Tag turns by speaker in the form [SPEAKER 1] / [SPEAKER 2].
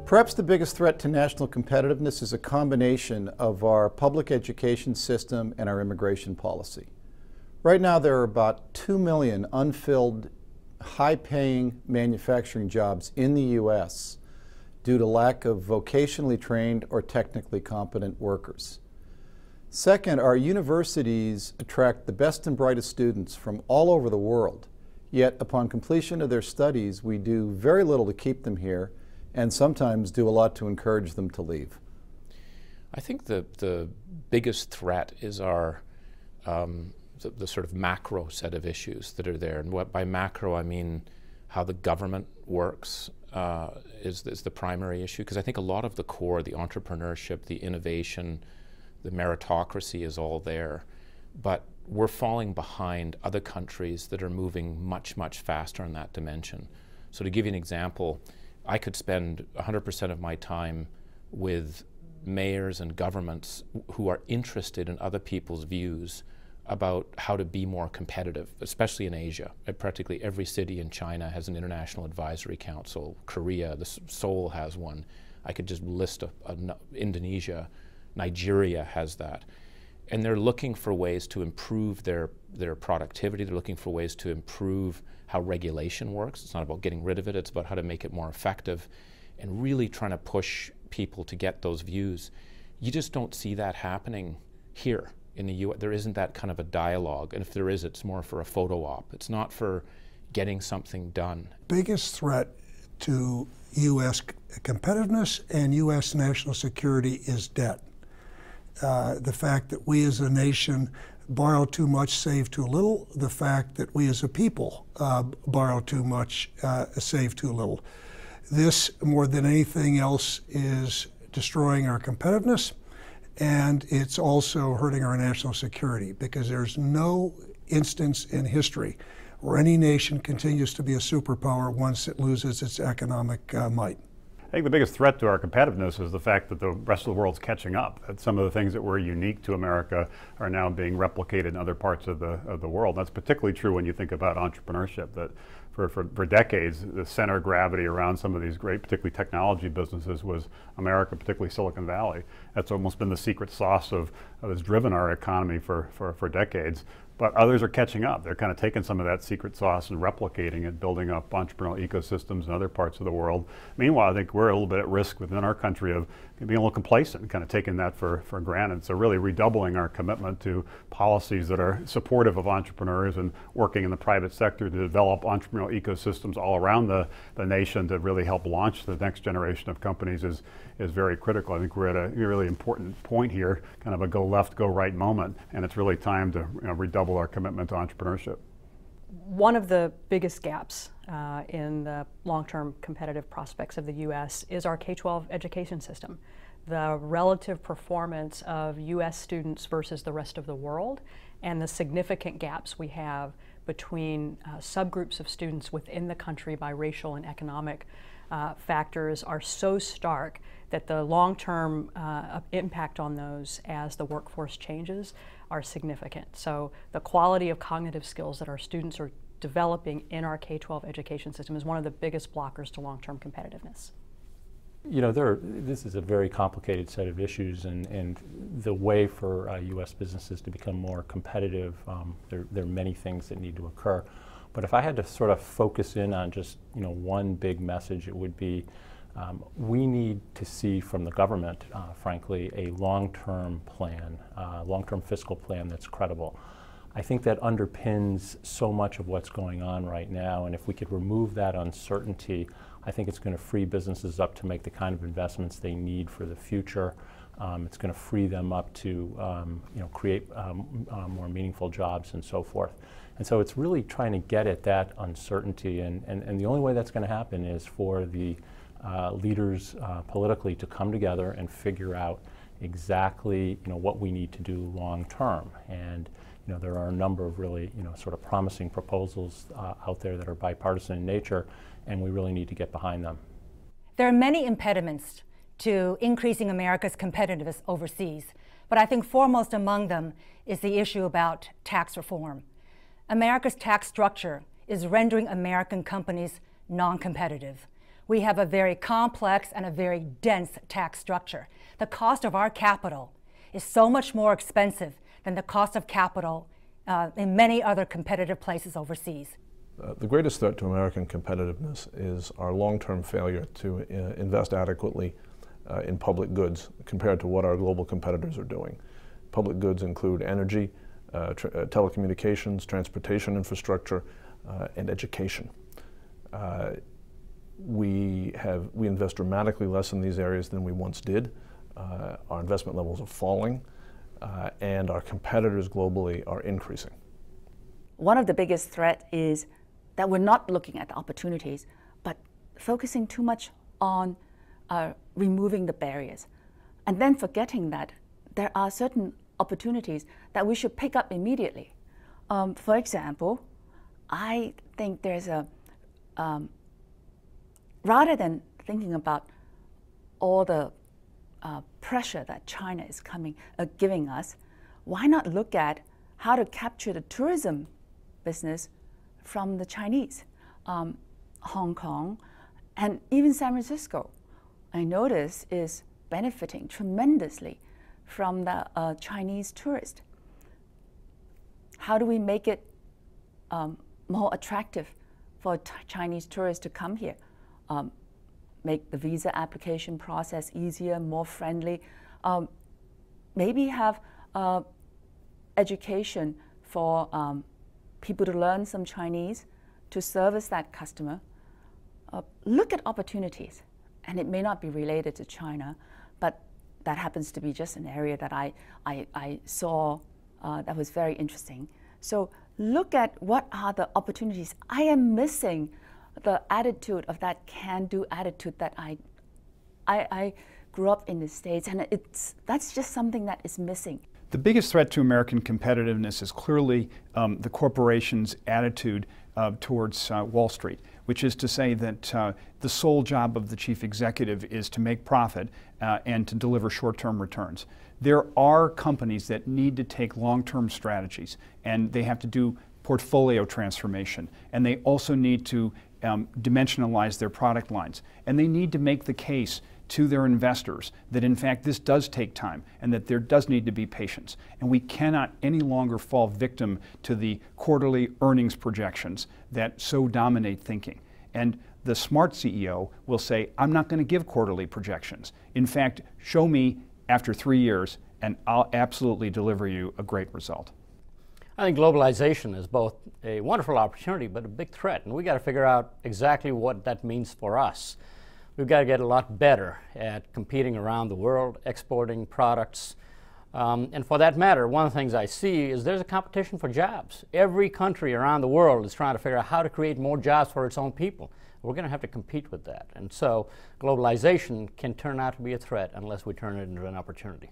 [SPEAKER 1] Perhaps the biggest threat to national competitiveness is a combination of our public education system and our immigration policy. Right now there are about 2 million unfilled, high-paying manufacturing jobs in the U.S. due to lack of vocationally trained or technically competent workers. Second, our universities attract the best and brightest students from all over the world, yet upon completion of their studies we do very little to keep them here and sometimes do a lot to encourage them to leave.
[SPEAKER 2] I think the biggest threat is our the sort of macro set of issues that are there. And by macro I mean how the government works is the primary issue, because I think a lot of the core, the entrepreneurship, the innovation, the meritocracy is all there. But we're falling behind other countries that are moving much, much faster in that dimension. So to give you an example, I could spend 100% of my time with mayors and governments who are interested in other people's views about how to be more competitive, especially in Asia. Practically every city in China has an international advisory council. Korea, Seoul has one. I could just list Indonesia. Nigeria has that. And they're looking for ways to improve their productivity. They're looking for ways to improve how regulation works. It's not about getting rid of it, it's about how to make it more effective and really trying to push people to get those views. You just don't see that happening here in the U.S. There isn't that kind of a dialogue, and if there is, it's more for a photo op. It's not for getting something done.
[SPEAKER 3] Biggest threat to U.S. competitiveness and U.S. national security is debt. The fact that we as a nation borrow too much, save too little. The fact that we as a people borrow too much, save too little. This, more than anything else, is destroying our competitiveness, and it's also hurting our national security, because there's no instance in history where any nation continues to be a superpower once it loses its economic might.
[SPEAKER 4] I think the biggest threat to our competitiveness is the fact that the rest of the world's catching up. That some of the things that were unique to America are now being replicated in other parts of the world. That's particularly true when you think about entrepreneurship, that for decades the center of gravity around some of these great, particularly technology businesses, was America, particularly Silicon Valley. That's almost been the secret sauce of has driven our economy for decades. But others are catching up. They're kind of taking some of that secret sauce and replicating it, building up entrepreneurial ecosystems in other parts of the world. Meanwhile, I think we're a little bit at risk within our country of being a little complacent and kind of taking that for granted. So really redoubling our commitment to policies that are supportive of entrepreneurs and working in the private sector to develop entrepreneurial ecosystems all around the nation to really help launch the next generation of companies is very critical. I think we're at a really important point here, kind of a go left, go right moment, and it's really time to redouble our commitment to entrepreneurship.
[SPEAKER 5] One of the biggest gaps in the long-term competitive prospects of the U.S. is our K-12 education system. The relative performance of U.S. students versus the rest of the world, and the significant gaps we have between subgroups of students within the country by racial and economic factors are so stark that the long-term impact on those as the workforce changes are significant. So the quality of cognitive skills that our students are developing in our K-12 education system is one of the biggest blockers to long-term competitiveness.
[SPEAKER 6] You know, this is a very complicated set of issues, and the way for U.S. businesses to become more competitive, there are many things that need to occur. But if I had to sort of focus in on just one big message, it would be we need to see from the government, frankly, a long-term plan, long-term fiscal plan that's credible. I think that underpins so much of what's going on right now, and if we could remove that uncertainty, I think it's going to free businesses up to make the kind of investments they need for the future. It's going to free them up to create more meaningful jobs and so forth. And so it's really trying to get at that uncertainty, and the only way that's going to happen is for the leaders politically to come together and figure out exactly what we need to do long term. And there are a number of really sort of promising proposals out there that are bipartisan in nature, and we really need to get behind them.
[SPEAKER 7] There are many impediments to increasing America's competitiveness overseas, but I think foremost among them is the issue about tax reform. America's tax structure is rendering American companies non-competitive. we have a very complex and a very dense tax structure. The cost of our capital is so much more expensive than the cost of capital in many other competitive places overseas.
[SPEAKER 8] The greatest threat to American competitiveness is our long-term failure to invest adequately in public goods compared to what our global competitors are doing. Public goods include energy, telecommunications, transportation infrastructure, and education. We invest dramatically less in these areas than we once did. Our investment levels are falling, and our competitors globally are increasing.
[SPEAKER 9] One of the biggest threats is that we're not looking at the opportunities, but focusing too much on removing the barriers, and then forgetting that there are certain opportunities that we should pick up immediately. For example, I think there's a, rather than thinking about all the pressure that China is giving us, why not look at how to capture the tourism business from the Chinese? Hong Kong and even San Francisco, I notice, is benefiting tremendously from the Chinese tourist. How do we make it more attractive for Chinese tourists to come here? Make the visa application process easier, more friendly. Maybe have education for people to learn some Chinese, to service that customer. Look at opportunities, and it may not be related to China, but that happens to be just an area that I saw that was very interesting. So look at what are the opportunities. I am missing the attitude of that can-do attitude that I grew up in the States, and that's just something that is missing.
[SPEAKER 10] The biggest threat to American competitiveness is clearly the corporation's attitude towards Wall Street, which is to say that the sole job of the chief executive is to make profit and to deliver short-term returns. There are companies that need to take long-term strategies, and they have to do portfolio transformation, and they also need to dimensionalize their product lines, and they need to make the case to their investors that in fact this does take time and that there does need to be patience, and we cannot any longer fall victim to the quarterly earnings projections that so dominate thinking. And the smart CEO will say, I'm not going to give quarterly projections. In fact, show me after 3 years and I'll absolutely deliver you a great result.
[SPEAKER 11] I think globalization is both a wonderful opportunity but a big threat, and we got to figure out exactly what that means for us. We've got to get a lot better at competing around the world, exporting products. And for that matter, one of the things I see is there's a competition for jobs. Every country around the world is trying to figure out how to create more jobs for its own people. We're going to have to compete with that. And so globalization can turn out to be a threat unless we turn it into an opportunity.